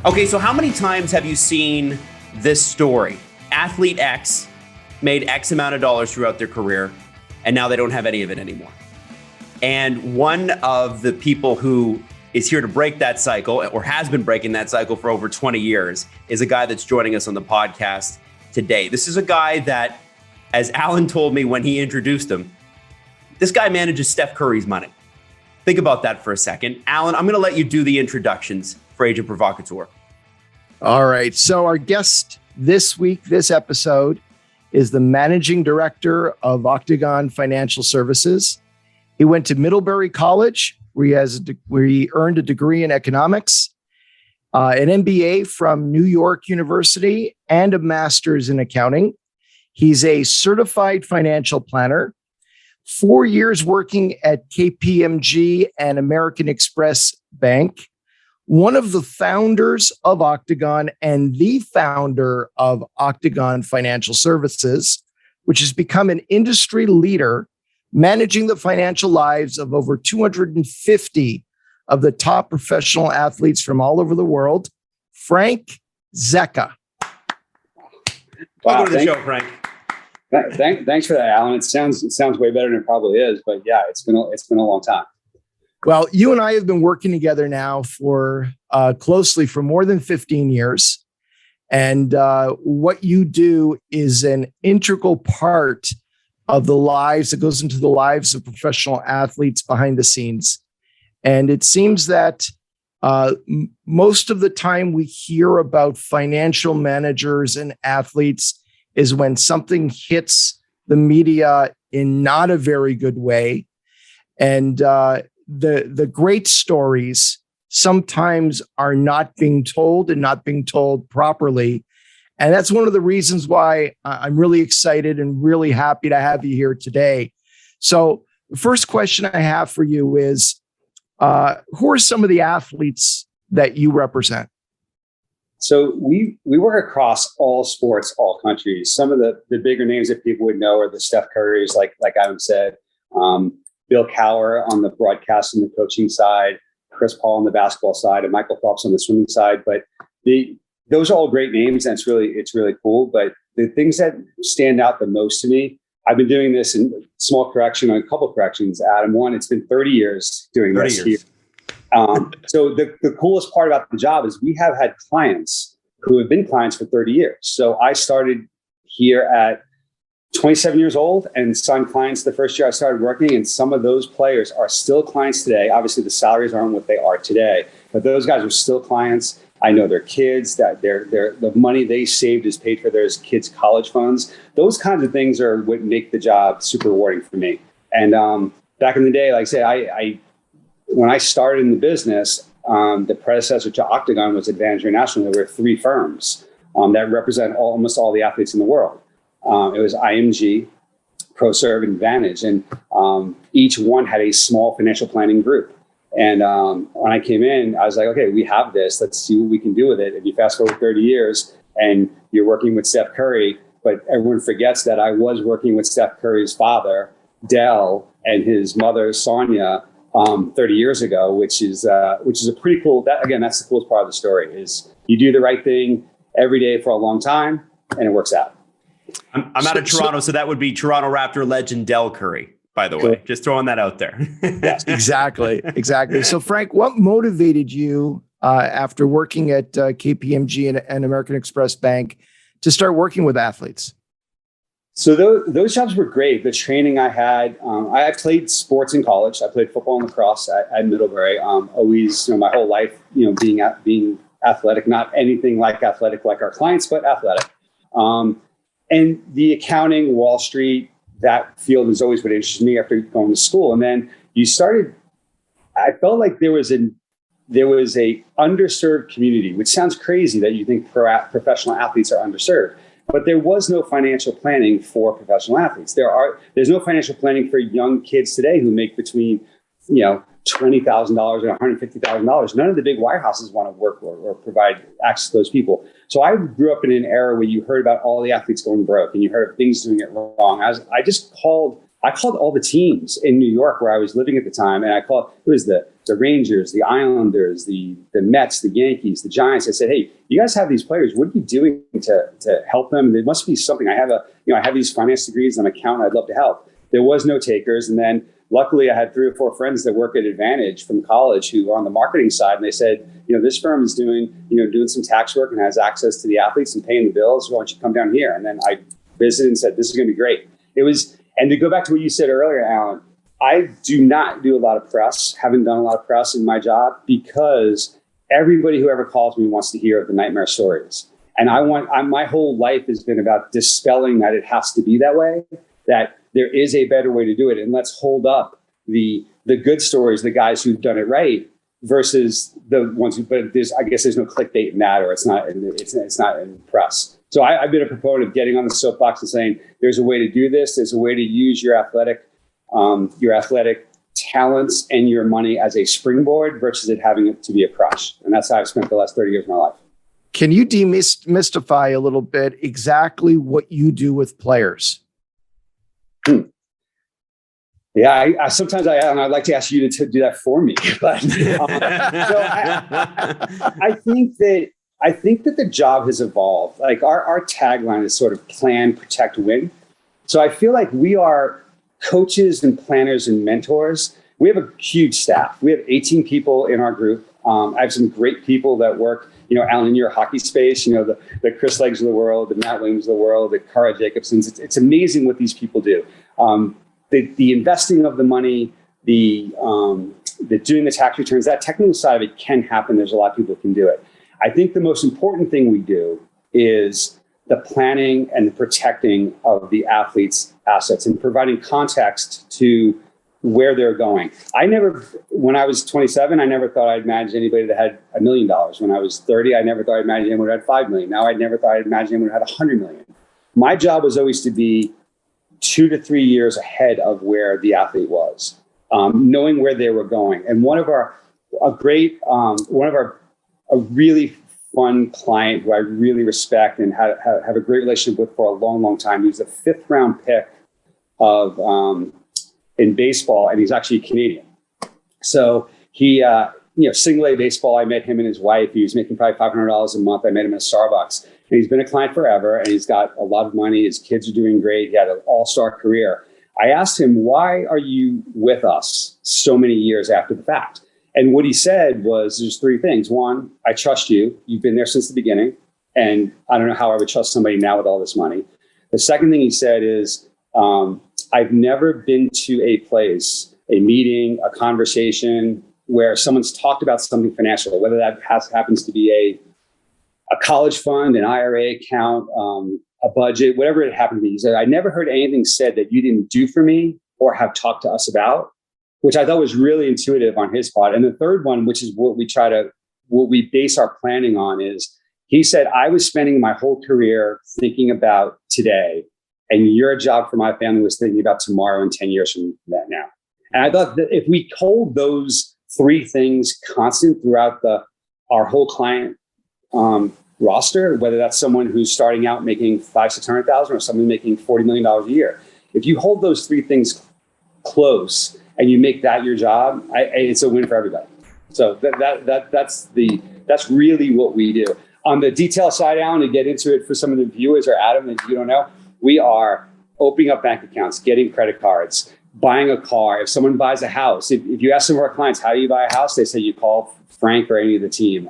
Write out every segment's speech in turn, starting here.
Okay, so how many times have you seen this story? Athlete X made X amount of dollars throughout their career, and now they don't have any of it anymore. And one of the people who is here to break that cycle, or has been breaking that cycle for over 20 years, is a guy that's joining us on the podcast today. This is a guy that, as Allan told me when he introduced him, this guy manages Steph Curry's money. Think about that for a second. Allan, I'm going to let you do the introductions for Agent Provocateur. All right. So our guest this week, this episode, is the managing director of Octagon Financial Services. He went to Middlebury College, where he earned a degree in economics, an MBA from New York University, and a master's in accounting. He's a certified financial planner, 4 years working at KPMG and American Express Bank, one of the founders of Octagon and the founder of Octagon Financial Services, which has become an industry leader managing the financial lives of over 250 of the top professional athletes from all over the world. Frank Zecca. Welcome to the show, Frank. Thanks for that, Allan. It sounds way better than it probably is, but yeah, it's been a long time. Well, you and I have been working together now for closely for more than 15 years. And what you do is an integral part of the lives that goes into the lives of professional athletes behind the scenes. And it seems that most of the time we hear about financial managers and athletes is when something hits the media in not a very good way. And the great stories sometimes are not being told and not being told properly. And that's one of the reasons why I'm really excited and really happy to have you here today. So the first question I have for you is, who are some of the athletes that you represent? So we work across all sports, all countries. Some of the bigger names that people would know are the Steph Currys, like Adam said, Bill Cowher on the broadcast and the coaching side, Chris Paul on the basketball side, and Michael Phelps on the swimming side. But those are all great names, and it's really cool. But the things that stand out the most to me, I've been doing this in small correction on a couple of corrections, Adam. One, it's been 30 years doing this here. So the coolest part about the job is we have had clients who have been clients for 30 years. So I started here at 27 years old and signed clients the first year I started working. And some of those players are still clients today. Obviously, the salaries aren't what they are today, but those guys are still clients. I know their kids, that the money they saved is paid for their kids' college funds. Those kinds of things are what make the job super rewarding for me. And back in the day, like I say, when I started in the business, the predecessor to Octagon was Advantage International. There were 3 firms that represent almost all the athletes in the world. It was IMG, ProServe, and Advantage, and each one had a small financial planning group. And when I came in, I was like, okay, we have this. Let's see what we can do with it. And you fast forward 30 years, and you're working with Steph Curry, but everyone forgets that I was working with Steph Curry's father, Dell, and his mother, Sonia, 30 years ago, which is a pretty cool. That's the coolest part of the story is you do the right thing every day for a long time, and it works out. I'm out of Toronto, so that would be Toronto Raptor legend Dell Curry, by the way. Just throwing that out there. Yes, exactly. So, Frank, what motivated you after working at KPMG and American Express Bank to start working with athletes? So those jobs were great. The training I had, I played sports in college. I played football and lacrosse at Middlebury. Always, my whole life, being athletic, not anything like athletic like our clients, but athletic. And the accounting, Wall Street, that field is always what interested me after going to school. And then I felt like there was a underserved community, which sounds crazy that you think professional athletes are underserved. But there was no financial planning for professional athletes. There's no financial planning for young kids today who make between, $20,000 and $150,000. None of the big wirehouses want to work or provide access to those people. So I grew up in an era where you heard about all the athletes going broke and you heard of things doing it wrong. I called all the teams in New York where I was living at the time, and it was the the Rangers, the Islanders, the Mets, the Yankees, the Giants. I said, hey, you guys have these players. What are you doing to help them? There must be something. I have these finance degrees. I'm an accountant. I'd love to help. There was no takers. And then luckily I had 3 or 4 friends that work at Advantage from college who are on the marketing side. And they said, this firm is doing some tax work and has access to the athletes and paying the bills. Why don't you come down here? And then I visited and said, this is going to be great. And to go back to what you said earlier, Allan, I do not do a lot of press, haven't done a lot of press in my job because everybody who ever calls me wants to hear the nightmare stories. And my whole life has been about dispelling that it has to be that way, that there is a better way to do it. And let's hold up the good stories, the guys who've done it right versus the ones who, but I guess there's no clickbait in that, or it's not in press. So I've been a proponent of getting on the soapbox and saying, there's a way to do this. There's a way to use your athletic talents and your money as a springboard versus it having it to be a crush. And that's how I've spent the last 30 years of my life. Can you demystify a little bit exactly what you do with players? Yeah, I'd like to ask you to do that for me. But so I think that the job has evolved. Like our tagline is sort of plan, protect, win. So I feel like we are coaches and planners and mentors. We have a huge staff. We have 18 people in our group. I have some great people that work, Allan, in your hockey space, the Chris Leggs of the world, the Matt Williams of the world, the Cara Jacobsons. It's amazing what these people do. The investing of the money, the doing the tax returns, that technical side of it can happen. There's a lot of people who can do it. I think the most important thing we do is the planning and the protecting of the athletes' assets and providing context to where they're going. When I was 27, I never thought I'd manage anybody that had $1 million. When I was 30, I never thought I'd manage anyone who had 5 million. Now I never thought I'd manage anyone who had 100 million. My job was always to be 2 to 3 years ahead of where the athlete was, knowing where they were going. And a really fun client who I really respect and have a great relationship with for a long, long time. He was a 5th round pick in baseball, and he's actually Canadian. So he, single A baseball, I met him and his wife. He was making probably $500 a month. I met him at Starbucks. And he's been a client forever, and he's got a lot of money. His kids are doing great. He had an all-star career. I asked him, why are you with us so many years after the fact? And what he said was, there's 3 things. 1, I trust you. You've been there since the beginning. And I don't know how I would trust somebody now with all this money. The second thing he said is, I've never been to a place, a meeting, a conversation where someone's talked about something financial, whether that happens to be a college fund, an IRA account, a budget, whatever it happened to be. He said, I never heard anything said that you didn't do for me or have talked to us about, which I thought was really intuitive on his part. And the third one, which is what we base our planning on, is he said, I was spending my whole career thinking about today, and your job for my family was thinking about tomorrow and 10 years from that now. And I thought that if we hold those 3 things constant throughout our whole client roster, whether that's someone who's starting out making $500,000-$600,000 or someone making $40 million a year, if you hold those 3 things close and you make that your job, it's a win for everybody. So that's really what we do. On the detail side, Allan, to get into it for some of the viewers or Adam that you don't know, we are opening up bank accounts, getting credit cards, buying a car. If someone buys a house, if you ask some of our clients, how do you buy a house? They say you call Frank or any of the team.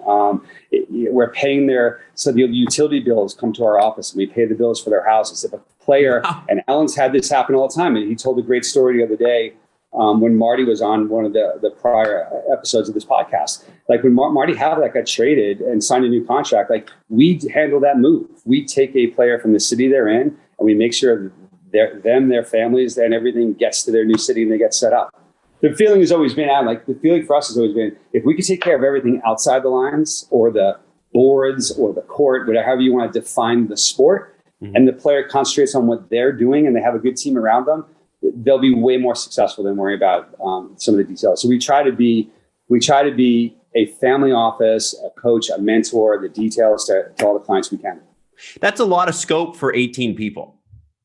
We're paying the utility bills come to our office and we pay the bills for their houses. If a player, and Allan's had this happen all the time, and he told a great story the other day when Marty was on one of the prior episodes of this podcast. Like when Marty Havlik got traded and signed a new contract, like we handle that move. We take a player from the city they're in and we make sure their families, and everything gets to their new city and they get set up. The feeling has always been, the feeling for us has always been, if we could take care of everything outside the lines or the boards or the court, whatever you want to define the sport, and the player concentrates on what they're doing and they have a good team around them, they'll be way more successful than worrying about some of the details. So we try to be a family office, a coach, a mentor, the details to all the clients we can. That's a lot of scope for 18 people.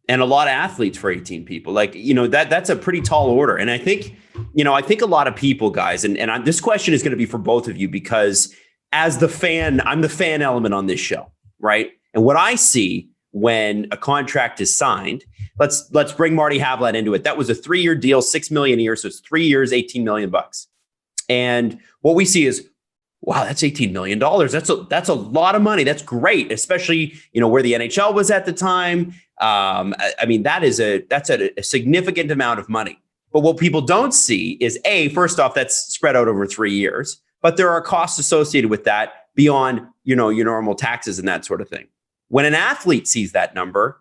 and a lot of athletes for 18 people. Like, that's a pretty tall order. And I think a lot of people, guys, and this question is going to be for both of you, because as the fan, I'm the fan element on this show, right? And what I see when a contract is signed, let's bring Marty Havlat into it. That was a 3-year deal, $6 million a year. So it's 3 years, $18 million. And what we see is, wow, that's $18 million. That's a lot of money. That's great, especially, where the NHL was at the time. That's a significant amount of money. But what people don't see is, first off, that's spread out over 3 years, but there are costs associated with that beyond, your normal taxes and that sort of thing. When an athlete sees that number,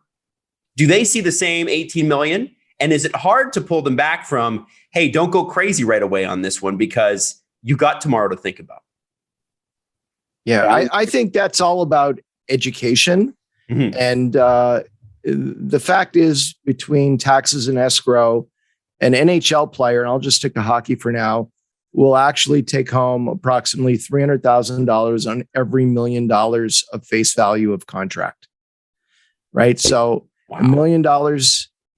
do they see the same 18 million? And is it hard to pull them back from, hey, don't go crazy right away on this one because you got tomorrow to think about? Yeah, I think that's all about education. Mm-hmm. And the fact is, between taxes and escrow, an NHL player, and I'll just stick to hockey for now, will actually take home approximately $300,000 on every $1 million of face value of contract. Right. So wow. $1 million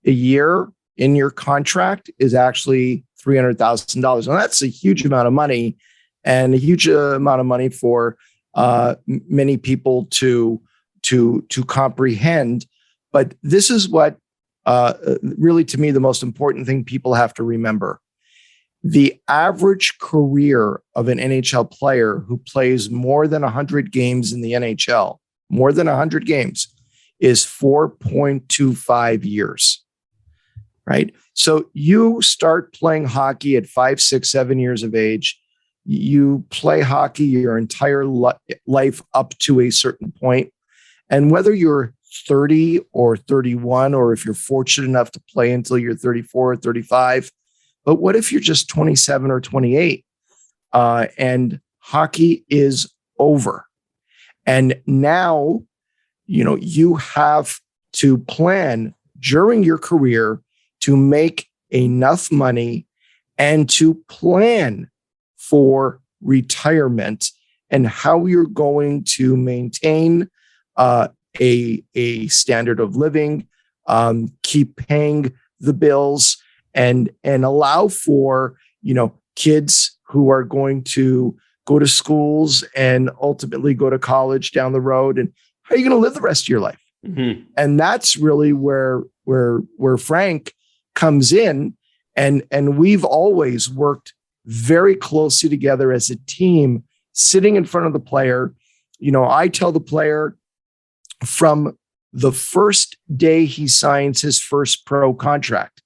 a year in your contract is actually $300,000. Now that's a huge amount of money, and a huge amount of money for many people to comprehend. But this is what really, to me, the most important thing people have to remember. The average career of an NHL player who plays more than 100 games in the NHL, more than 100 games, is 4.25 years, right? So you start playing hockey at 5, 6, 7 years of age. You play hockey your entire life up to a certain point. And whether you're 30 or 31, or if you're fortunate enough to play until you're 34 or 35, but what if you're just 27 or 28 and hockey is over? And now, you have to plan during your career to make enough money and to plan for retirement and how you're going to maintain a standard of living, keep paying the bills, and allow for, kids who are going to go to schools and ultimately go to college down the road. And how are you going to live the rest of your life? Mm-hmm. And that's really where Frank comes in. And we've always worked very closely together as a team, sitting in front of the player. I tell the player from the first day he signs his first pro contract,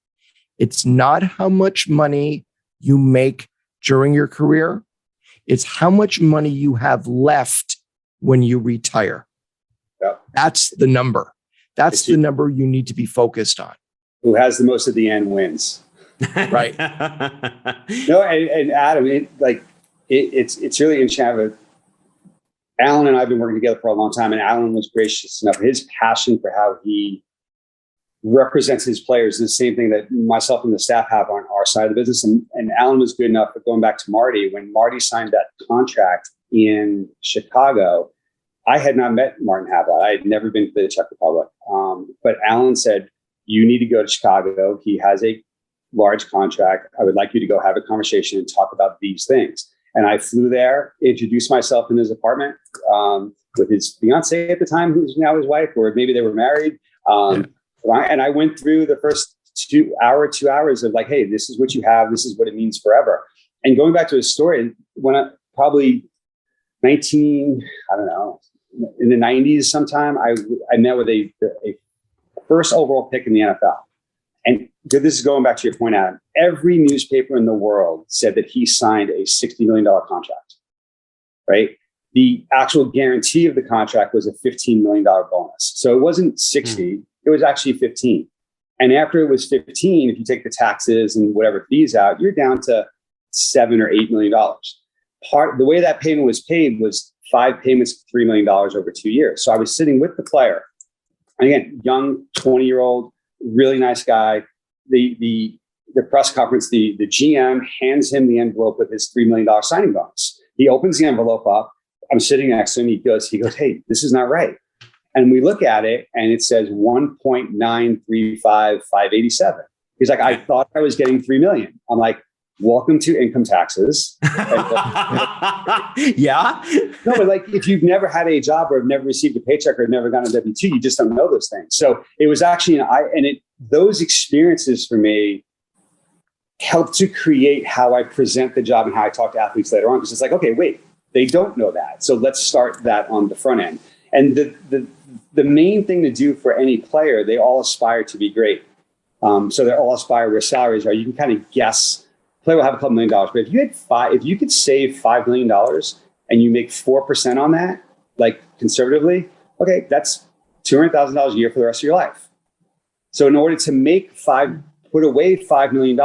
it's not how much money you make during your career. It's how much money you have left when you retire. Yep. That's the number. That's the number you need to be focused on. Who has the most at the end wins. Right. No, and Adam, it's really interesting. Allan and I have been working together for a long time, and Allan was gracious enough. His passion for how he represents his players is the same thing that myself and the staff have on our side of the business. And Allan was good enough, but going back to Marty, when Marty signed that contract in Chicago, I had not met Martin Havlat. I had never been to the Czech Republic. But Allan said, you need to go to Chicago. He has a large contract. I would like you to go have a conversation and talk about these things. And I flew there, introduced myself in his apartment with his fiance at the time, who's now his wife, or maybe they were married. And I went through the first 2 hours of like, hey, this is what you have. This is what it means forever. And going back to his story, when I probably in the 90s sometime, I met with a first overall pick in the NFL. And this is going back to your point, Adam. Every newspaper in the world said that he signed a $60 million contract, right? The actual guarantee of the contract was a $15 million bonus. So it wasn't 60, it was actually 15. And after it was 15, if you take the taxes and whatever fees out, you're down to $7 or $8 million. The way that payment was paid was 5 payments of $3 million over 2 years. So I was sitting with the player, again, young 20-year-old, really nice guy. The press conference, the GM hands him the envelope with his $3 million signing bonus. He opens the envelope up. I'm sitting next to him. He goes, hey, this is not right. And we look at it and it says 1.935587. He's like, I thought I was getting 3 million. I'm like, welcome to income taxes. Yeah. No, but like if you've never had a job or have never received a paycheck or never gotten a W-2, you just don't know those things. So it was actually those experiences for me helped to create how I present the job and how I talk to athletes later on. Because it's like, okay, wait, they don't know that. So let's start that on the front end. And the main thing to do for any player, they all aspire to be great. So they all aspire where salaries are. You can kind of guess. Player will have a couple $1 million, but if you could save $5 million and you make 4% on that, like conservatively, okay, that's $200,000 a year for the rest of your life. So in order to put away $5 million,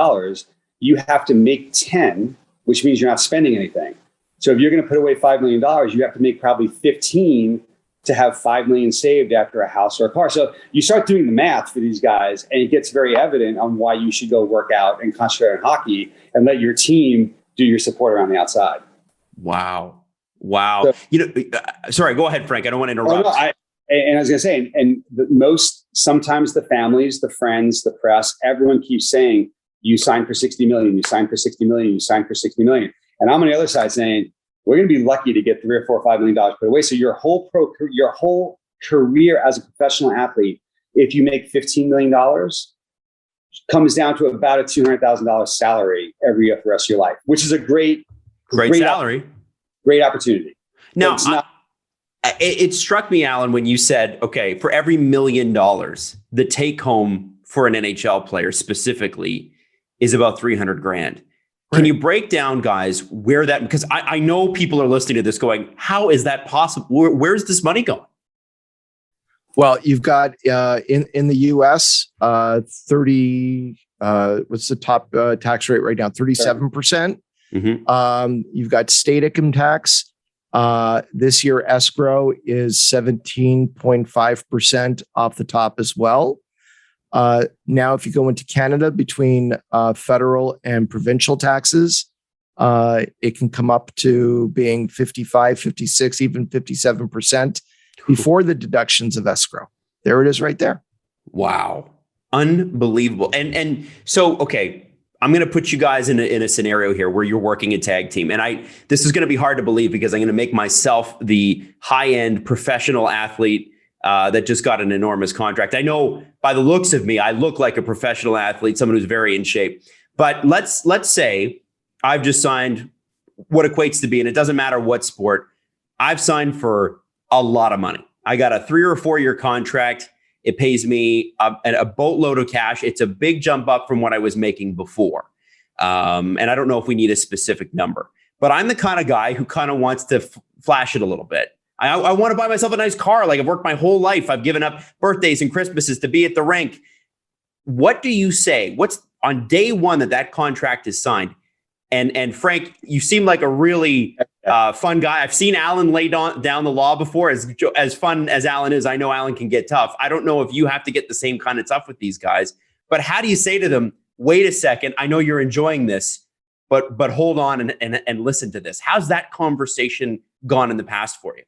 you have to make 10, which means you're not spending anything. So if you're going to put away $5 million, you have to make probably 15 to have 5 million saved after a house or a car. So you start doing the math for these guys and it gets very evident on why you should go work out and concentrate on hockey and let your team do your support around the outside. Wow. So, sorry, go ahead, Frank. I don't want to interrupt. I was going to say, sometimes the families, the friends, the press, everyone keeps saying, you signed for 60 million, you signed for 60 million, you signed for 60 million. And I'm on the other side saying, we're going to be lucky to get $3 or $4 or $5 million put away. So your whole career as a professional athlete, if you make $15 million, comes down to about a $200,000 salary every year for the rest of your life, which is a great salary, great opportunity. Now, it struck me, Allan, when you said, okay, for every $1 million, the take home for an NHL player specifically is about $300,000. Can you break down, guys, where that, because I know people are listening to this going, how is that possible? Where's this money going? Well, you've got in the US, 30, what's the top tax rate right now? 37%. Mm-hmm. You've got state income tax. This year, escrow is 17.5% off the top as well. Now, if you go into Canada, between federal and provincial taxes, it can come up to being 55, 56, even 57% before the deductions of escrow. There it is right there. Wow. Unbelievable. And so, okay, I'm going to put you guys in a scenario here where you're working a tag team. And this is going to be hard to believe because I'm going to make myself the high-end professional athlete that just got an enormous contract. I know by the looks of me, I look like a professional athlete, someone who's very in shape. But let's say I've just signed what equates to be, and it doesn't matter what sport, I've signed for a lot of money. I got a 3 or 4 year contract. It pays me a boatload of cash. It's a big jump up from what I was making before. And I don't know if we need a specific number, but I'm the kind of guy who kind of wants to flash it a little bit. I want to buy myself a nice car. Like I've worked my whole life. I've given up birthdays and Christmases to be at the rink. What do you say? What's on day one that contract is signed? And Frank, you seem like a really fun guy. I've seen Allan lay down the law before. As fun as Allan is, I know Allan can get tough. I don't know if you have to get the same kind of tough with these guys. But how do you say to them, wait a second, I know you're enjoying this, but hold on and listen to this. How's that conversation gone in the past for you?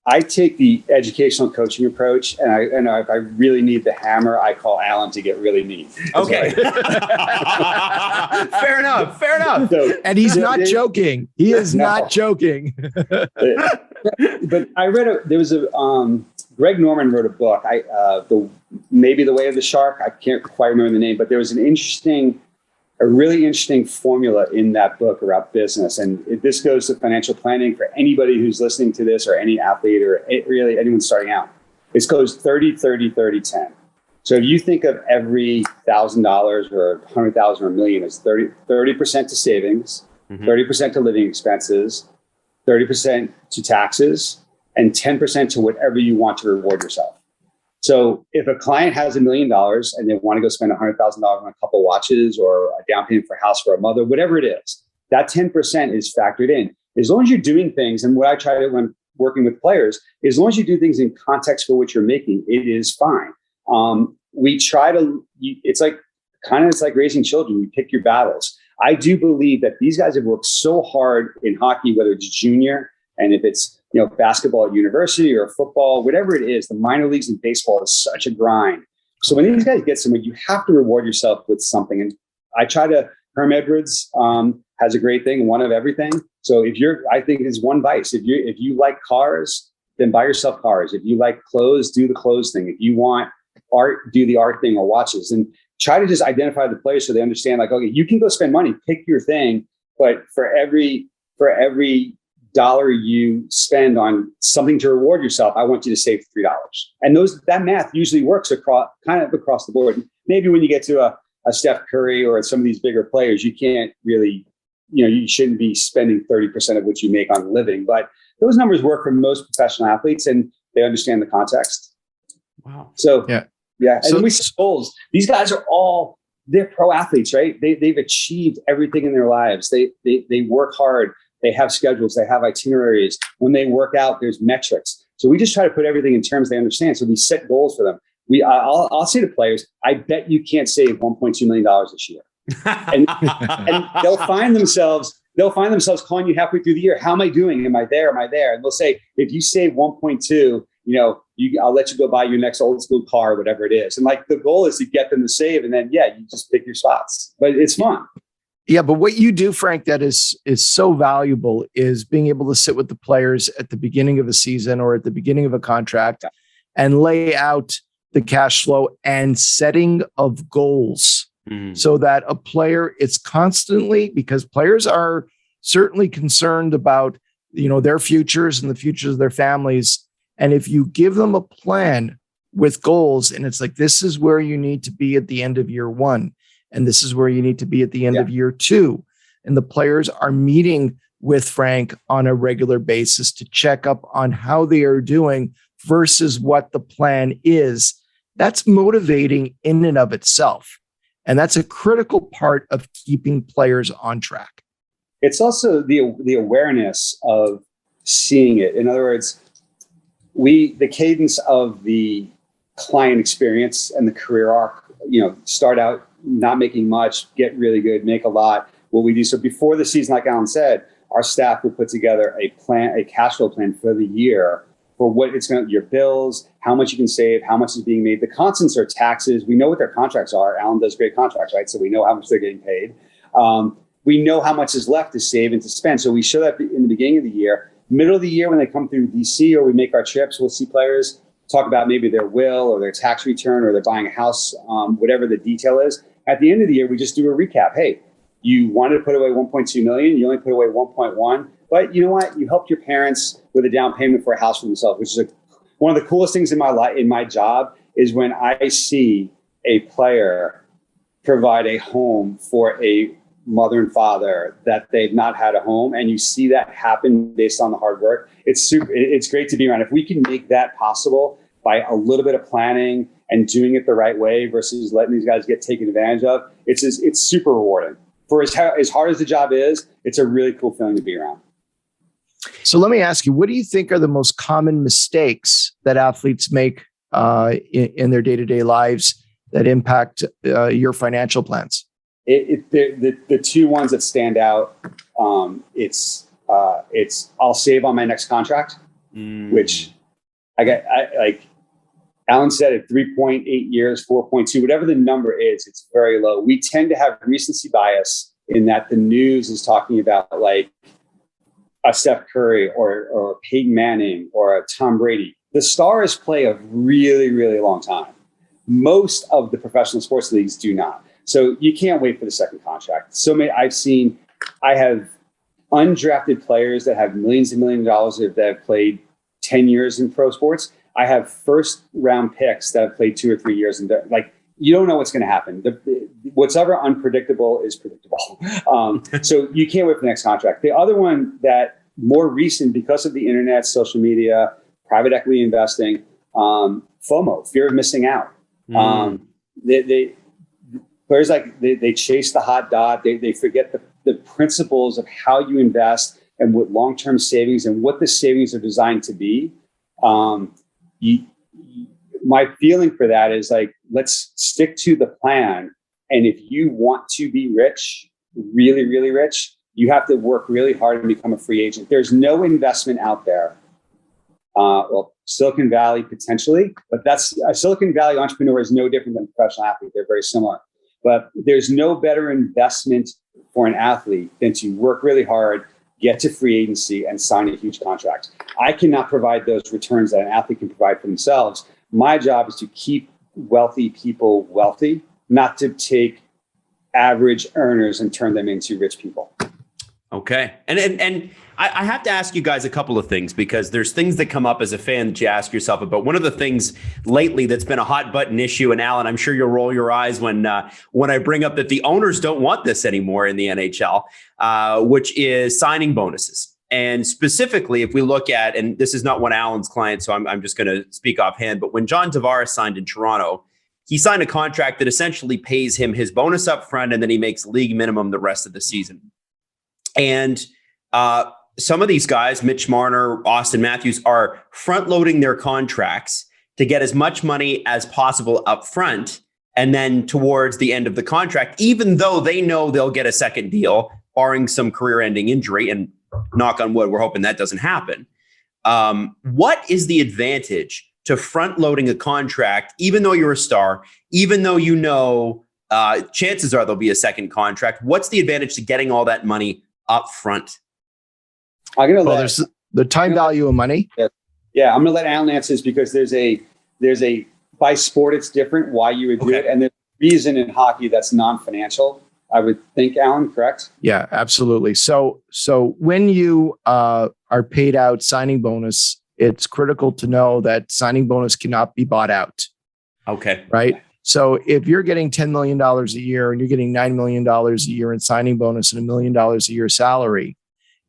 I take the educational coaching approach, and if I really need the hammer, I call Allan to get really mean. Okay. Fair enough. So, and he's not joking. He is not joking. But I read Greg Norman wrote a book. Maybe The Way of the Shark. I can't quite remember the name, but there was a really interesting formula in that book about business. And this goes to financial planning for anybody who's listening to this, or any athlete, or really anyone starting out. It goes 30, 30, 30, 10. So if you think of every $1,000 or $100,000 or $1 million as 30% to savings, 30% to living expenses, 30% to taxes, and 10% to whatever you want to reward yourself. So if a client has $1 million and they want to go spend $100,000 on a couple of watches or a down payment for a house for a mother, whatever it is, that 10% is factored in. As long as you're doing things, and what I try to when working with players, as long as you do things in context for what you're making, it is fine. We try to, it's like raising children. You pick your battles. I do believe that these guys have worked so hard in hockey, whether it's junior and if it's basketball at university or football, whatever it is, the minor leagues in baseball is such a grind. So when these guys get somewhere, you have to reward yourself with something. And I try to, Herm Edwards has a great thing, one of everything. So I think it's one vice. If you like cars, then buy yourself cars. If you like clothes, do the clothes thing. If you want art, do the art thing or watches. And try to just identify the players so they understand, like, okay, you can go spend money, pick your thing, but for every dollar you spend on something to reward yourself, I want you to save $3. And that math usually works across the board. Maybe when you get to a Steph Curry or some of these bigger players, you can't really, you shouldn't be spending 30% of what you make on living. But those numbers work for most professional athletes, and they understand the context. Wow. So yeah. And then we set goals. These guys are they're pro athletes, right? They've achieved everything in their lives. They work hard. They have schedules. They have itineraries. When they work out, there's metrics. So we just try to put everything in terms they understand. So we set goals for them. I'll say to players, I bet you can't save $1.2 million this year. And they'll find themselves calling you halfway through the year. How am I doing? Am I there? Am I there? And they'll say, if you save 1.2, I'll let you go buy your next old school car, whatever it is. And like the goal is to get them to save. And then, you just pick your spots, but it's fun. Yeah. But what you do, Frank, that is so valuable is being able to sit with the players at the beginning of a season or at the beginning of a contract and lay out the cash flow and setting of goals. So that a player, it's constantly, because players are certainly concerned about, their futures and the futures of their families. And if you give them a plan with goals, and it's like, this is where you need to be at the end of year 1, and this is where you need to be at the end of year 2. And the players are meeting with Frank on a regular basis to check up on how they are doing versus what the plan is. That's motivating in and of itself. And that's a critical part of keeping players on track. It's also the awareness of seeing it. In other words, the cadence of the client experience and the career arc, start out not making much, get really good, make a lot. What we do, so before the season, like Allan said, our staff will put together a cash flow plan for the year for what it's going to, your bills, how much you can save, how much is being made. The constants are taxes. We know what their contracts are. Allan does great contracts, right? So we know how much they're getting paid. We know how much is left to save and to spend. So we show that in the beginning of the year. Middle of the year, when they come through DC or we make our trips, we'll see players talk about maybe their will or their tax return or they're buying a house, whatever the detail is. At the end of the year, we just do a recap. Hey, you wanted to put away 1.2 million. You only put away 1.1. But you know what? You helped your parents with a down payment for a house for themselves, which is one of the coolest things in my life, in my job, is when I see a player provide a home for a mother and father that they've not had a home, and you see that happen based on the hard work. It's great to be around. If we can make that possible by a little bit of planning and doing it the right way versus letting these guys get taken advantage of, it's super rewarding. For as hard as the job is, it's a really cool feeling to be around. So let me ask you, what do you think are the most common mistakes that athletes make in their day-to-day lives that impact your financial plans? The two ones that stand out, it's I'll save on my next contract, which like Allan said, at 3.8 years, 4.2, whatever the number is, it's very low. We tend to have recency bias in that the news is talking about like a Steph Curry or Peyton Manning or a Tom Brady. The stars play a really, really long time. Most of the professional sports leagues do not. So you can't wait for the second contract. I have undrafted players that have millions and millions of dollars that have played 10 years in pro sports. I have first round picks that have played 2 or 3 years. And like, you don't know what's going to happen. What's ever unpredictable is predictable. So you can't wait for the next contract. The other one that more recent, because of the internet, social media, private equity investing, FOMO, fear of missing out. Players they chase the hot dot. They forget the principles of how you invest and what long-term savings and what the savings are designed to be. My feeling for that is like, let's stick to the plan. And if you want to be rich, really, really rich, you have to work really hard and become a free agent. There's no investment out there Silicon Valley potentially, but that's a Silicon Valley entrepreneur is no different than a professional athlete. They're very similar, but there's no better investment for an athlete than to work really hard, get to free agency, and sign a huge contract. I cannot provide those returns that an athlete can provide for themselves. My job is to keep wealthy people wealthy, not to take average earners and turn them into rich people. Okay. And I have to ask you guys a couple of things, because there's things that come up as a fan that you ask yourself about. One of the things lately that's been a hot button issue, and Allan, I'm sure you'll roll your eyes when I bring up that the owners don't want this anymore in the NHL, which is signing bonuses. And specifically, if we look at, and this is not one of Allan's clients, so I'm just going to speak offhand, but when John Tavares signed in Toronto, he signed a contract that essentially pays him his bonus up front, and then he makes league minimum the rest of the season. And some of these guys, Mitch Marner, Austin Matthews, are front loading their contracts to get as much money as possible up front. And then towards the end of the contract, even though they know they'll get a second deal, barring some career ending injury, and knock on wood, we're hoping that doesn't happen. What is the advantage to front loading a contract, even though you're a star, even though you know chances are there'll be a second contract? What's the advantage to getting all that money up front? There's the time value of money. Yeah, I'm going to let Allan answer this, because there's a by sport it's different why you would do it, and there's a reason in hockey that's non-financial. I would think, Allan, correct? Yeah, absolutely. So when you are paid out signing bonus, it's critical to know that signing bonus cannot be bought out. Okay. Right. So if you're getting $10 million a year and you're getting $9 million a year in signing bonus and $1 million a year salary,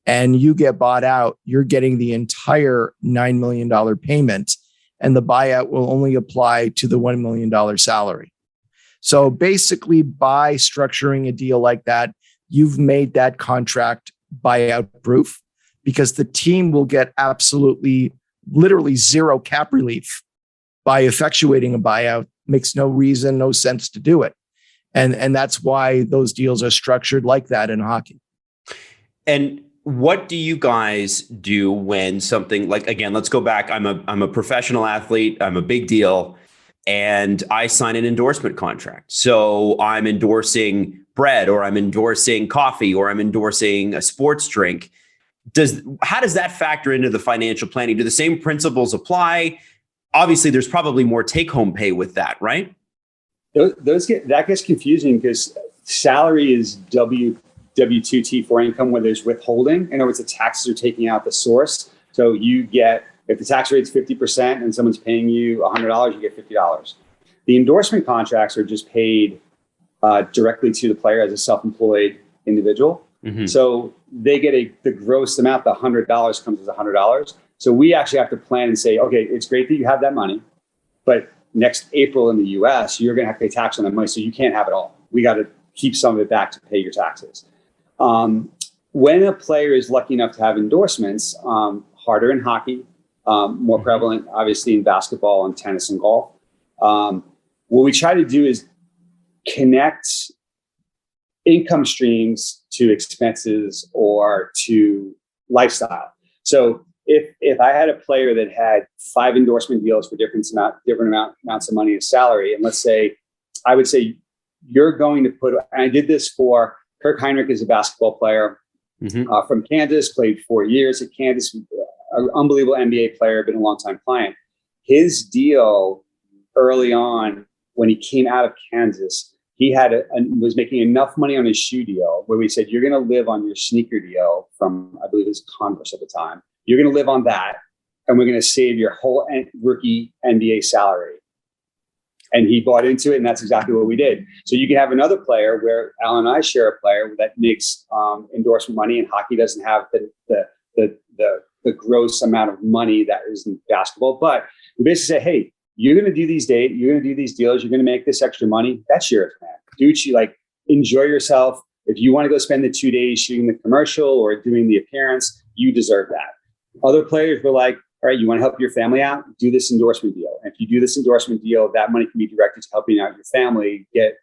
and you get bought out, you're getting the entire $9 million payment, and the buyout will only apply to the $1 million salary. So basically, by structuring a deal like that, you've made that contract buyout proof, because the team will get absolutely, literally zero cap relief by effectuating a buyout. Makes no sense to do it. And that's why those deals are structured like that in hockey. And what do you guys do when something like, again, let's go back. I'm a professional athlete. I'm a big deal. And I sign an endorsement contract. So I'm endorsing bread, or I'm endorsing coffee, or I'm endorsing a sports drink. How does that factor into the financial planning? Do the same principles apply? Obviously, there's probably more take-home pay with that, right? That gets confusing, because salary is W2 T4 income where there's withholding. In other words, the taxes are taking out the source. So you get, if the tax rate's 50% and someone's paying you $100, you get $50. The endorsement contracts are just paid directly to the player as a self-employed individual. Mm-hmm. So they get the gross amount. The $100 comes as $100. So we actually have to plan and say, okay, it's great that you have that money, but next April in the US, you're going to have to pay tax on that money. So you can't have it all. We got to keep some of it back to pay your taxes. When a player is lucky enough to have endorsements, harder in hockey, more prevalent, obviously, in basketball and tennis and golf. What we try to do is connect income streams to expenses or to lifestyle. So if I had a player that had 5 endorsement deals for different amounts of money as salary, and let's say, I would say you're going to put, and I did this for Kirk Heinrich, is a basketball player from Kansas, played 4 years at Kansas, an unbelievable NBA player, been a longtime client. His deal early on, when he came out of Kansas, he was making enough money on his shoe deal where we said, you're going to live on your sneaker deal from, I believe it was Converse at the time. You're going to live on that, and we're going to save your whole rookie NBA salary. And he bought into it, and that's exactly what we did. So you can have another player where Allan and I share a player that makes endorsement money, and hockey doesn't have the gross amount of money that is in basketball. But we basically say, hey, you're going to do these dates, you're going to do these deals, you're going to make this extra money. That's yours, man. Enjoy yourself. If you want to go spend the 2 days shooting the commercial or doing the appearance, you deserve that. Other players were like, all right, you want to help your family out? Do this endorsement deal. And if you do this endorsement deal, that money can be directed to helping out your family get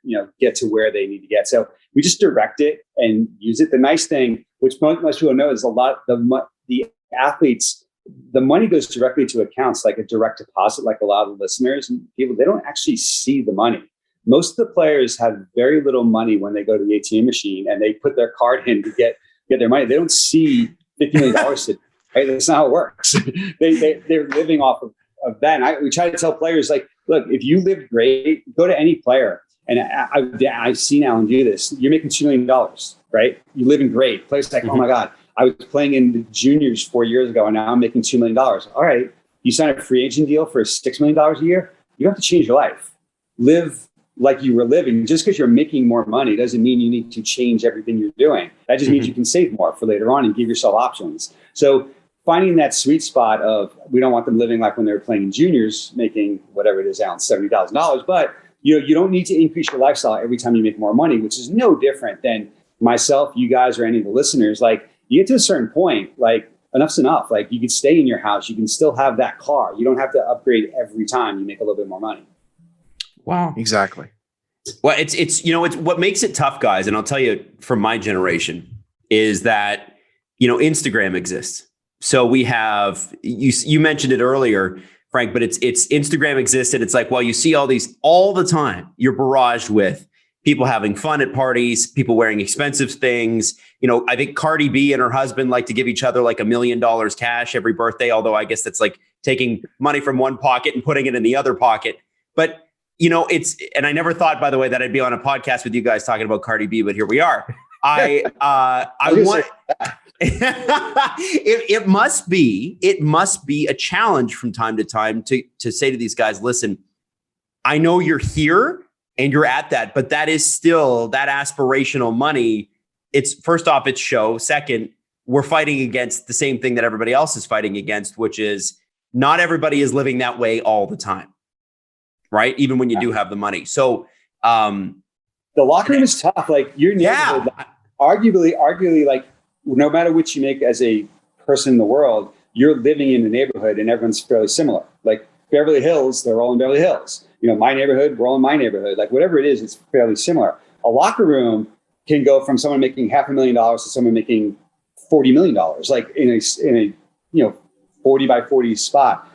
to where they need to get. So we just direct it and use it. The nice thing, which most people know, is a lot the athletes the money goes directly to accounts, like a direct deposit, like a lot of the listeners and people, they don't actually see the money. Most of the players have very little money when they go to the ATM machine and they put their card in to get their money. They don't see $50 million, right? That's not how it works. They're living off of that. And we try to tell players, like, look, if you live great, go to any player. And I've seen Allan do this. You're making $2 million, right? You're living great. Players like, oh my God, I was playing in the juniors 4 years ago, and now I'm making $2 million. All right, you sign a free agent deal for $6 million a year. You have to change your life. Live like you were living. Just because you're making more money doesn't mean you need to change everything you're doing. That just means you can save more for later on and give yourself options. So finding that sweet spot of, we don't want them living like when they were playing in juniors, making whatever it is, Allan, $70,000, but you don't need to increase your lifestyle every time you make more money, which is no different than myself, you guys, or any of the listeners. Like, you get to a certain point, like, enough's enough. Like, you could stay in your house. You can still have that car. You don't have to upgrade every time you make a little bit more money. Wow. Exactly. Well, it's what makes it tough, guys. And I'll tell you, from my generation, is that, Instagram exists. So we have, you mentioned it earlier, Frank, but it's Instagram exists. And it's like, well, you see all these all the time. You're barraged with people having fun at parties, people wearing expensive things. I think Cardi B and her husband like to give each other like $1 million cash every birthday, although I guess that's like taking money from one pocket and putting it in the other pocket. But, and I never thought, by the way, that I'd be on a podcast with you guys talking about Cardi B, but here we are. I want it must be a challenge from time to time to say to these guys, listen, I know you're here and you're at that, but that is still that aspirational money. It's, first off, it's show. Second, we're fighting against the same thing that everybody else is fighting against, which is not everybody is living that way all the time, right? Even when you do have the money. So the locker room is tough. Like, your neighborhood, arguably, like, no matter what you make as a person in the world, you're living in a neighborhood and everyone's fairly similar. Like, Beverly Hills, they're all in Beverly Hills. My neighborhood, we're all in my neighborhood. Like, whatever it is, it's fairly similar. A locker room can go from someone making $500,000 to someone making $40 million, like in a 40 by 40 spot.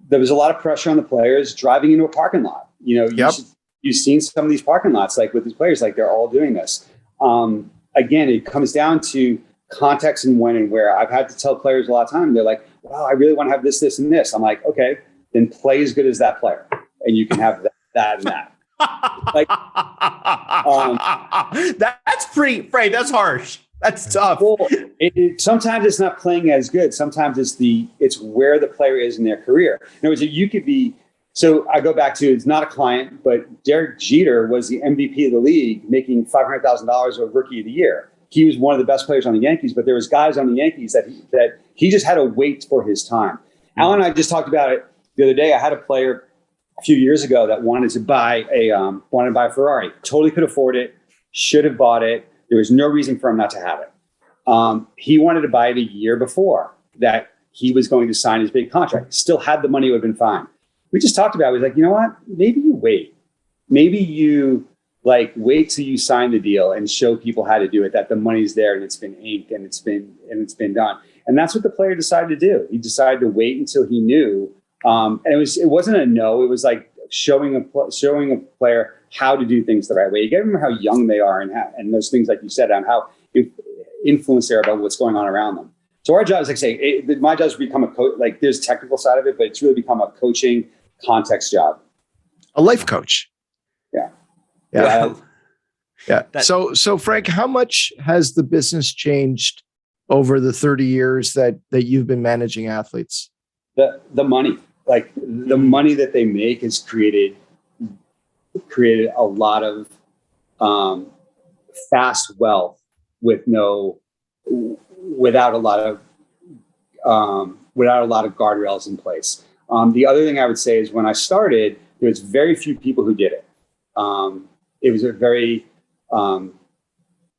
There was a lot of pressure on the players driving into a parking lot. You've seen some of these parking lots, like with these players, like they're all doing this. Again, it comes down to context and when and where. I've had to tell players a lot of time, they're like, wow, I really want to have this, this, and this. I'm like, okay, then play as good as that player. And you can have that and that. Like, that's pretty, Frank. That's harsh. That's tough. Well, sometimes it's not playing as good. Sometimes it's where the player is in their career. In other words, you could be. So I go back to, it's not a client, but Derek Jeter was the MVP of the league, making $500,000 of Rookie of the Year. He was one of the best players on the Yankees, but there was guys on the Yankees that he just had to wait for his time. Allan and I just talked about it the other day. I had a player a few years ago that wanted to buy a Ferrari. Totally could afford it. Should have bought it. There was no reason for him not to have it. He wanted to buy it a year before that he was going to sign his big contract. Still had the money, would have been fine. We just talked about it. We was like, you know what? Maybe you wait. Maybe you wait till you sign the deal and show people how to do it, that the money's there and it's been inked and it's been done. And that's what the player decided to do. He decided to wait until he knew. And it wasn't a no. It was like showing a player how to do things the right way. You got to remember how young they are and those things, like you said, on how influenced they are about what's going on around them. So our job is, my job is to become a coach. Like, there's technical side of it, but it's really become a coaching context job. A life coach. Yeah. Yeah. So Frank, how much has the business changed over the 30 years that you've been managing athletes? The money, like the money that they make has created a lot of fast wealth without a lot of guardrails in place. The other thing I would say is, when I started, there was very few people who did it. It was a very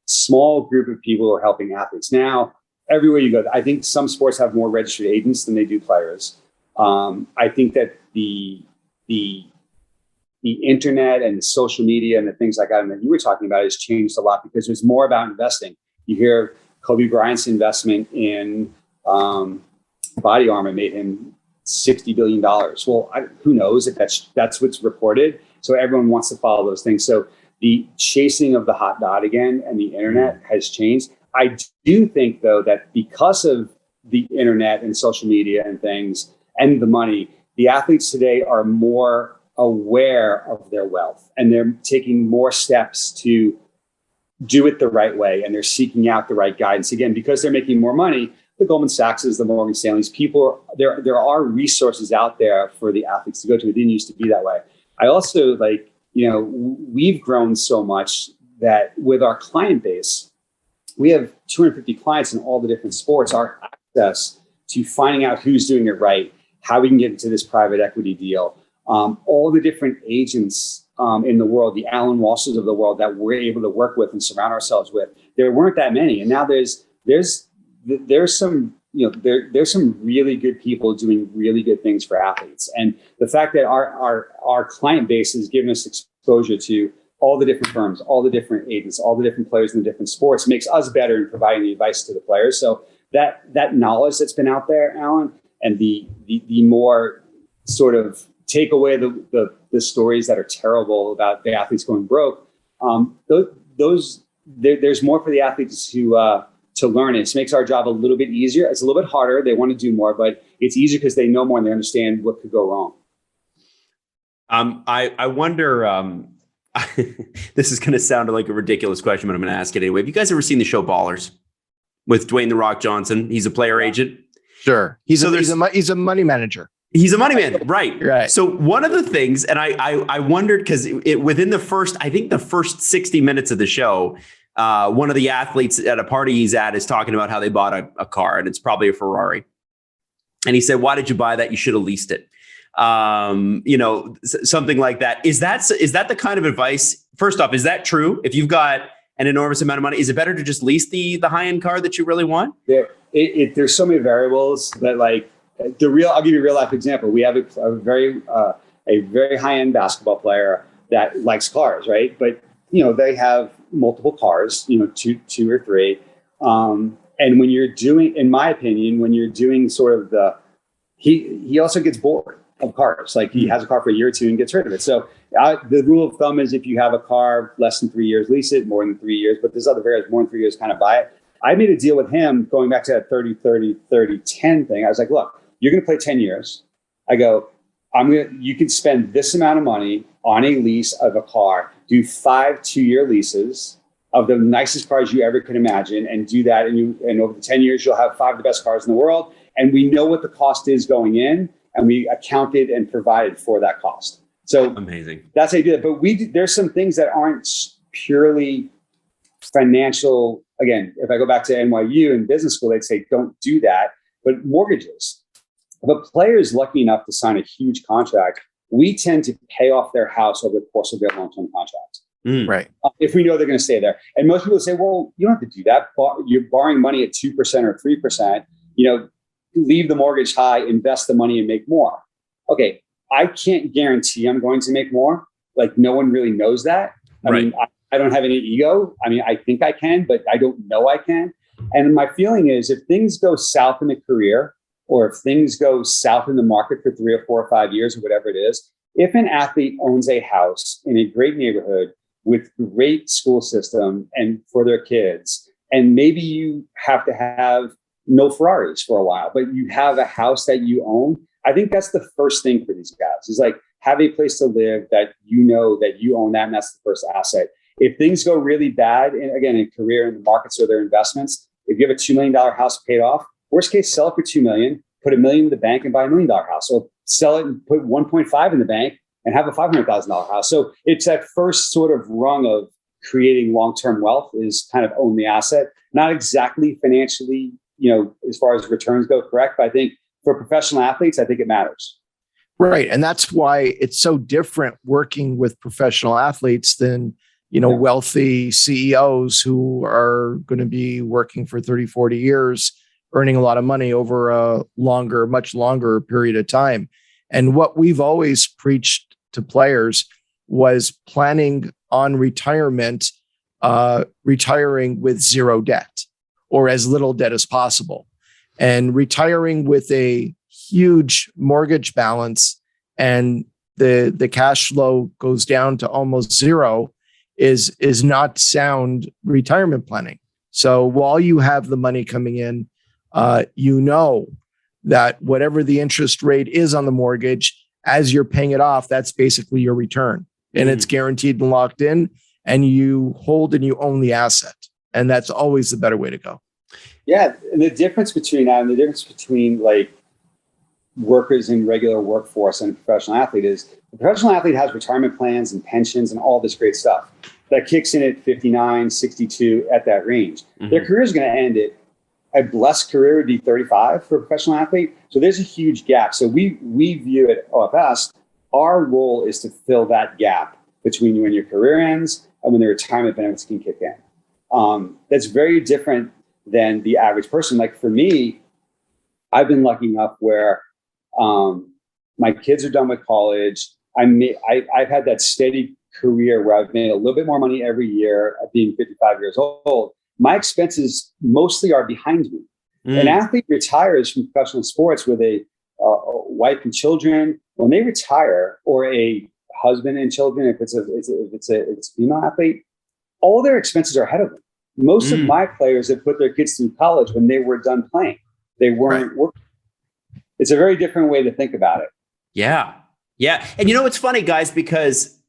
small group of people who are helping athletes. Now, everywhere you go, I think some sports have more registered agents than they do players. I think that the internet and the social media and the things like that you were talking about has changed a lot, because there's more about investing. You hear Kobe Bryant's investment in body armor made him $60 billion. Well, who knows if that's what's reported. So everyone wants to follow those things. So the chasing of the hot dot again and the internet has changed. I do think, though, that because of the internet and social media and things and the money, the athletes today are more aware of their wealth, and they're taking more steps to do it the right way, and they're seeking out the right guidance. Again, because they're making more money, the Goldman Sachs's, the Morgan Stanley's, there are resources out there for the athletes to go to. It didn't used to be that way. I also we've grown so much that with our client base, we have 250 clients in all the different sports. Our access to finding out who's doing it right, how we can get into this private equity deal, all the different agents in the world, the Allan Walshes of the world that we're able to work with and surround ourselves with. There weren't that many, and now there's some really good people doing really good things for athletes. And the fact that our client base has given us exposure to all the different firms, all the different agents, all the different players in the different sports makes us better in providing the advice to the players. So that knowledge that's been out there, Allan, and the more sort of take away the stories that are terrible about the athletes going broke. There's more for the athletes to learn. It makes our job a little bit easier. It's a little bit harder. They want to do more, but it's easier because they know more and they understand what could go wrong. I wonder, this is going to sound like a ridiculous question, but I'm going to ask it anyway. Have you guys ever seen the show Ballers with Dwayne "The Rock" Johnson? He's a player agent. Sure. He's a money manager. He's a money man, right? So one of the things, and I wondered because within the first 60 minutes of the show, one of the athletes at a party he's at is talking about how they bought a car, and it's probably a Ferrari. And he said, "Why did you buy that? You should have leased it." Something like that. Is that the kind of advice? First off, is that true? If you've got an enormous amount of money, is it better to just lease the high-end car that you really want? There's so many variables that I'll give you a real life example. We have a very high-end basketball player that likes cars, right? But they have multiple cars, two or three. And when you're doing, in my opinion, when you're doing sort of he also gets bored of cars. Like he has a car for a year or two and gets rid of it. So the rule of thumb is if you have a car less than 3 years, lease it. More than 3 years, but there's other variables. More than 3 years, kind of buy it. I made a deal with him going back to that 30-30-30-10 thing. I was like, look, you're going to play 10 years. I go, you can spend this amount of money on a lease of a car, do 5 2-year leases of the nicest cars you ever could imagine, and do that. And over the 10 years, you'll have 5 of the best cars in the world. And we know what the cost is going in, and we accounted and provided for that cost. So amazing. That's how you do it. But there's some things that aren't purely financial. Again, if I go back to NYU and business school, they'd say, don't do that. But mortgages. If a player is lucky enough to sign a huge contract, we tend to pay off their house over the course of their long-term contract. Right. If we know they're going to stay there. And most people say, well, you don't have to do that. You're borrowing money at 2% or 3%. Leave the mortgage high, invest the money and make more. Okay. I can't guarantee I'm going to make more. Like no one really knows that. I mean, I don't have any ego. I mean, I think I can, but I don't know I can. And my feeling is if things go south in a career, or if things go south in the market for 3 or 4 or 5 years or whatever it is, if an athlete owns a house in a great neighborhood with great school system and for their kids, and maybe you have to have no Ferraris for a while, but you have a house that you own, I think that's the first thing for these guys is like have a place to live that that you own that, and that's the first asset. If things go really bad, and again, in career and the markets or their investments, if you have a $2 million house paid off, worst case, sell it for $2 million, put $1 million in the bank and buy $1 million house. Or sell it and put 1.5 in the bank and have a $500,000 house. So it's that first sort of rung of creating long-term wealth is kind of own the asset. Not exactly financially, as far as returns go, correct. But I think for professional athletes, I think it matters. Right. And that's why it's so different working with professional athletes than, wealthy CEOs who are going to be working for 30, 40 years, earning a lot of money over a much longer period of time. And what we've always preached to players was planning on retirement, retiring with zero debt or as little debt as possible. And retiring with a huge mortgage balance and the cash flow goes down to almost zero is not sound retirement planning. So while you have the money coming in, you know that whatever the interest rate is on the mortgage, as you're paying it off, that's basically your return. And it's guaranteed and locked in, and you hold and you own the asset. And that's always the better way to go. Yeah. And the difference between that and the difference between like workers in regular workforce and a professional athlete is the professional athlete has retirement plans and pensions and all this great stuff that kicks in at 59, 62 at that range. Their career is going to end at a blessed career would be 35 for a professional athlete. So there's a huge gap. So we view at OFS, our role is to fill that gap between when your career ends and when the retirement benefits can kick in. That's very different than the average person. Like for me, I've been lucky enough where my kids are done with college. I've had that steady career where I've made a little bit more money every year at being 55 years old. My expenses mostly are behind me. An athlete retires from professional sports with a wife and children. When they retire, or a husband and children, if it's a female athlete, all their expenses are ahead of them. Most of my players have put their kids through college when they were done playing. They weren't working. It's a very different way to think about it. Yeah. Yeah. And you know, it's funny, guys, because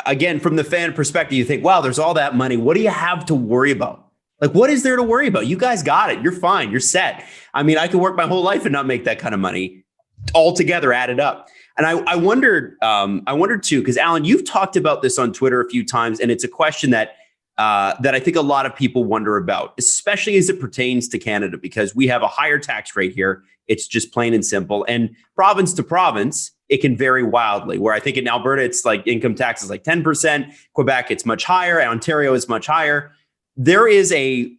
again, from the fan perspective, you think, wow, there's all that money. What do you have to worry about? Like, what is there to worry about? You guys got it. You're fine. You're set. I mean, I could work my whole life and not make that kind of money all together added up. And I wondered too, because Allan, you've talked about this on Twitter a few times, and it's a question that I think a lot of people wonder about, especially as it pertains to Canada, because we have a higher tax rate here. It's just plain and simple. And province to province, it can vary wildly, where I think in Alberta, it's like income tax is like 10%. Quebec, it's much higher. Ontario is much higher. There is a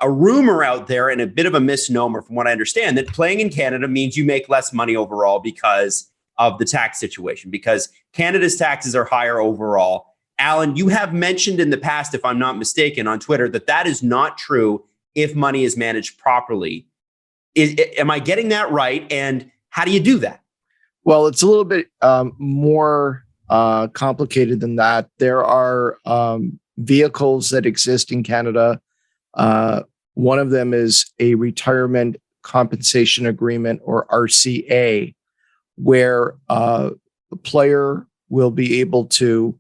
rumor out there and a bit of a misnomer, from what I understand, that playing in Canada means you make less money overall because of the tax situation, because Canada's taxes are higher overall. Allan, you have mentioned in the past, if I'm not mistaken, on Twitter, that is not true if money is managed properly. Am I getting that right? And how do you do that? Well, it's a little bit more complicated than that. There are vehicles that exist in Canada. One of them is a retirement compensation agreement, or RCA, where the player will be able to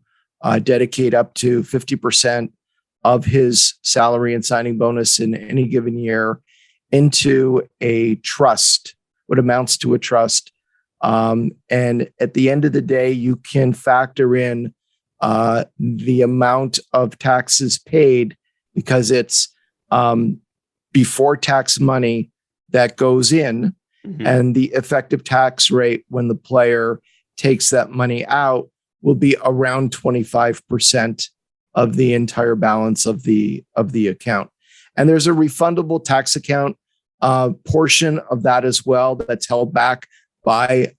dedicate up to 50% of his salary and signing bonus in any given year into a trust, what amounts to a trust. And at the end of the day, you can factor in the amount of taxes paid, because it's before tax money that goes in, and the effective tax rate when the player takes that money out will be around 25% of the entire balance of the account. And there's a refundable tax account portion of that as well that's held back by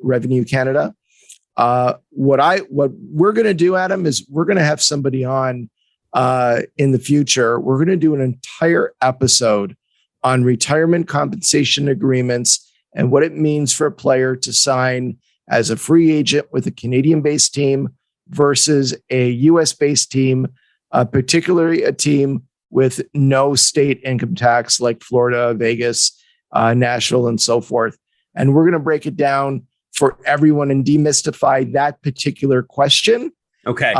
Revenue Canada. What we're going to do, Adam, is we're going to have somebody on in the future. We're going to do an entire episode on retirement compensation agreements and what it means for a player to sign as a free agent with a Canadian-based team versus a US-based team, particularly a team with no state income tax like Florida, Vegas, Nashville, and so forth. And we're going to break it down for everyone and demystify that particular question. Okay.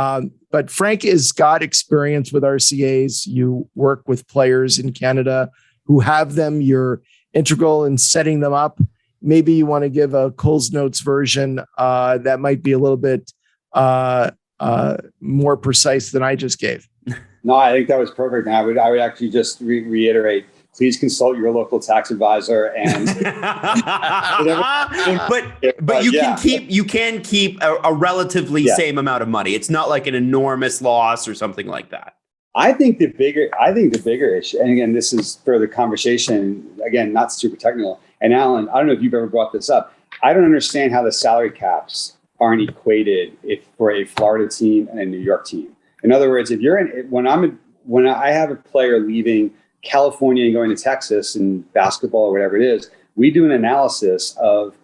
But Frank has got experience with RCAs. You work with players in Canada who have them. You're integral in setting them up. Maybe you want to give a Coles Notes version that might be a little bit more precise than I just gave. No, I think that was perfect. And I would actually just reiterate, please consult your local tax advisor. And but you can keep a relatively same amount of money. It's not like an enormous loss or something like that. I think the bigger issue, and again, this is for the conversation, again, not super technical. And Allan, I don't know if you've ever brought this up. I don't understand how the salary caps aren't equated for a Florida team and a New York team. In other words, if you're when I have a player leaving California and going to Texas and basketball or whatever it is, we do an analysis of,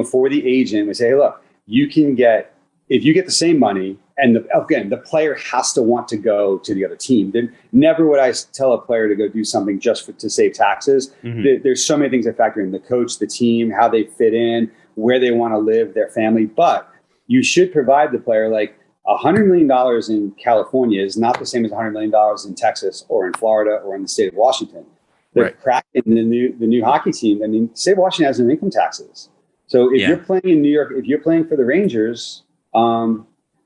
for the agent, we say, hey, look, if you get the same money, and the player has to want to go to the other team. Then never would I tell a player to go do something just to save taxes. Mm-hmm. There's so many things that factor in: the coach, the team, how they fit in, where they want to live, their family. But you should provide the player, like, $100 million in California is not the same as $100 million in Texas or in Florida or in the state of Washington. The Kraken, the new hockey team, I mean, the state of Washington has no income taxes. So if you're playing in New York, if you're playing for the Rangers,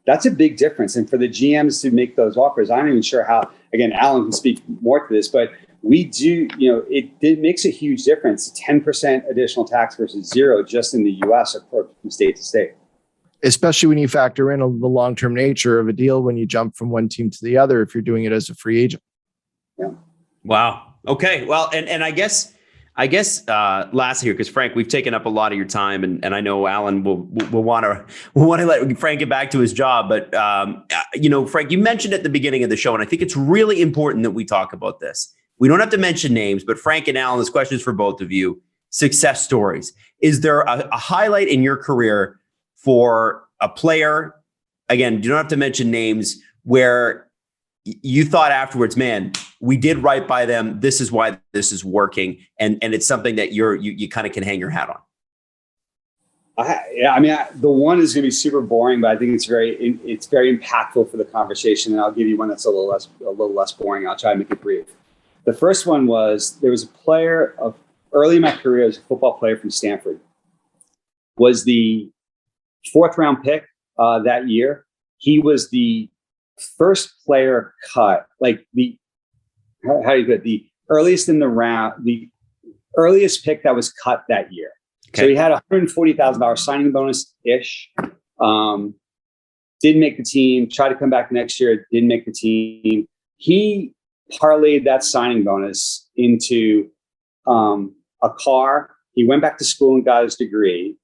that's a big difference. And for the GMs to make those offers, I'm not even sure how, again, Allan can speak more to this, but we do, it makes a huge difference. 10% additional tax versus zero just in the US or from state to state. Especially when you factor in the long-term nature of a deal when you jump from one team to the other, if you're doing it as a free agent. Yeah. Wow. Okay. Well, and I guess last here, because Frank, we've taken up a lot of your time, and I know Allan will want to let Frank get back to his job. But Frank, you mentioned at the beginning of the show, and I think it's really important that we talk about this. We don't have to mention names, but Frank and Allan, this question is for both of you. Success stories. Is there a highlight in your career for a player? Again, you don't have to mention names, where you thought afterwards, man, we did right by them. This is why this is working. And it's something that you kind of can hang your hat on. The one is going to be super boring, but I think it's very impactful for the conversation. And I'll give you one that's a little less boring. I'll try to make it brief. The first one was, there was a player early in my career as a football player from Stanford, was the 4th round pick that year. He was the first player cut, like how do you put it? The earliest in the round, the earliest pick that was cut that year. Okay. So he had $140,000 signing bonus-ish. Didn't make the team, tried to come back next year, didn't make the team. He parlayed that signing bonus into a car. He went back to school and got his degree.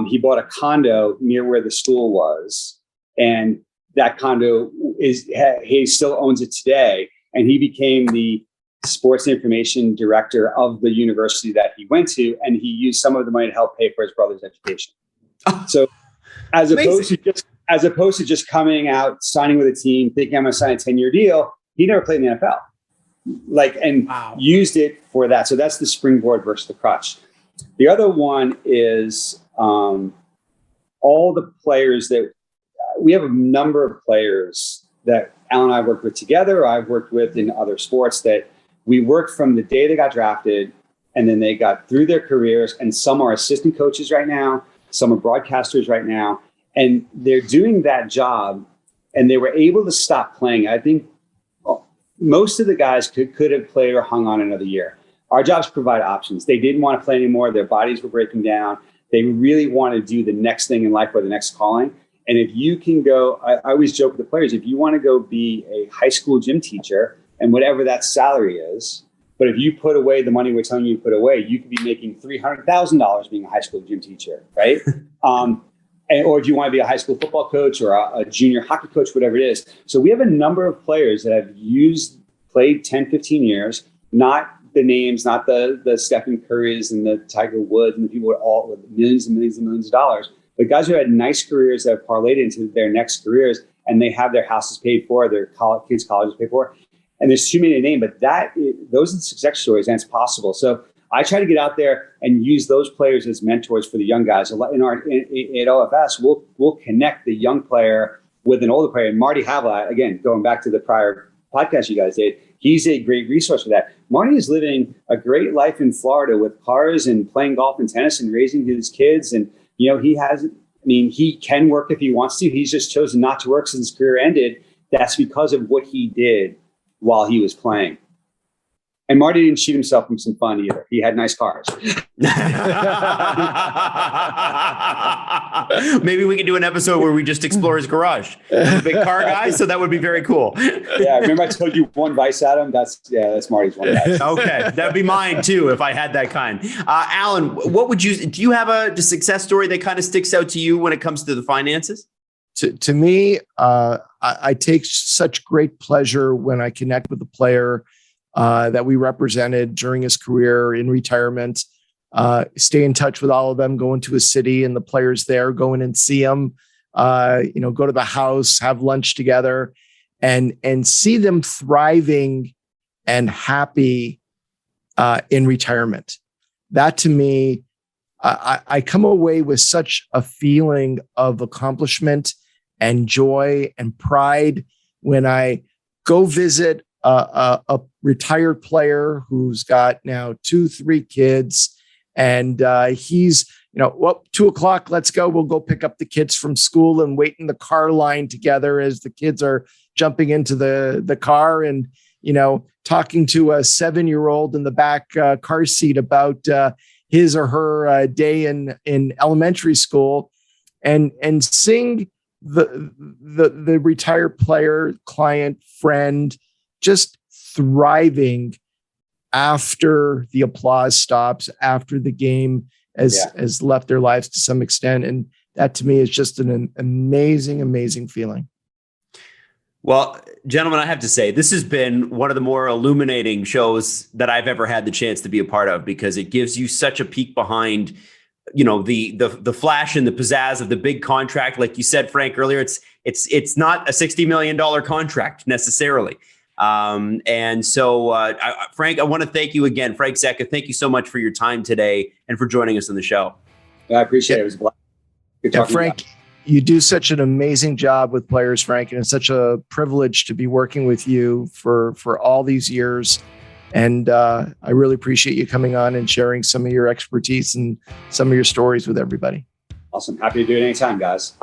He bought a condo near where the school was, and that condo he still owns it today. And he became the sports information director of the university that he went to, and he used some of the money to help pay for his brother's education. So, as opposed to just coming out, signing with a team, thinking I'm going to sign a 10-year deal, he never played in the NFL, used it for that. So that's the springboard versus the crutch. The other one is all the players that we have a number of players that Allan and I worked with together, or I've worked with in other sports, that we worked from the day they got drafted, and then they got through their careers. And some are assistant coaches right now, some are broadcasters right now, and they're doing that job, and they were able to stop playing. I think most of the guys could have played or hung on another year. Our jobs provide options. They didn't want to play anymore. Their bodies were breaking down. They really want to do the next thing in life or the next calling. And if you can go, I always joke with the players, if you want to go be a high school gym teacher, and whatever that salary is, but if you put away the money we're telling you to put away, you could be making $300,000 being a high school gym teacher, right? Or if you want to be a high school football coach or a junior hockey coach, whatever it is. So we have a number of players that have played 10, 15 years, not the names, not the Stephen Currys and the Tiger Woods and the people with millions and millions and millions of dollars, but guys who had nice careers that have parlayed into their next careers, and they have their houses paid for, their kids' colleges paid for. And there's too many to name, but those are the success stories, and it's possible. So I try to get out there and use those players as mentors for the young guys. At OFS, we'll connect the young player with an older player. And Marty Havlat, again, going back to the prior podcast you guys did, he's a great resource for that. Marty is living a great life in Florida with cars and playing golf and tennis and raising his kids. And, he can work if he wants to. He's just chosen not to work since his career ended. That's because of what he did while he was playing. And Marty didn't shoot himself from some fun either. He had nice cars. Maybe we can do an episode where we just explore his garage. I'm a big car guy, so that would be very cool. Yeah, remember I told you one vice, Adam? That's Marty's one vice. Okay, that'd be mine too if I had that kind. Allan, do you have a success story that kind of sticks out to you when it comes to the finances? To me, I take such great pleasure when I connect with a player that we represented during his career in retirement. Stay in touch with all of them, go into a city and the players there, go in and see them, go to the house, have lunch together, and see them thriving and happy in retirement. That to me, I come away with such a feeling of accomplishment and joy and pride when I go visit a retired player who's got now 2-3 kids, and he's 2:00, let's go. We'll go pick up the kids from school and wait in the car line together as the kids are jumping into the car and talking to a 7-year-old in the back car seat about his or her day in elementary school, and seeing the retired player, client, friend just thriving after the applause stops, after the game has left their lives to some extent. And that to me is just an amazing, amazing feeling. Well, gentlemen, I have to say, this has been one of the more illuminating shows that I've ever had the chance to be a part of, because it gives you such a peek behind, the flash and the pizzazz of the big contract. Like you said, Frank, earlier, it's not a $60 million contract necessarily. And so, Frank, I want to thank you again. Frank Zecca, thank you so much for your time today and for joining us on the show. I appreciate it. It was a blast. Good talking Frank, to you. You do such an amazing job with players, Frank, and it's such a privilege to be working with you for all these years. And I really appreciate you coming on and sharing some of your expertise and some of your stories with everybody. Awesome. Happy to do it anytime, guys.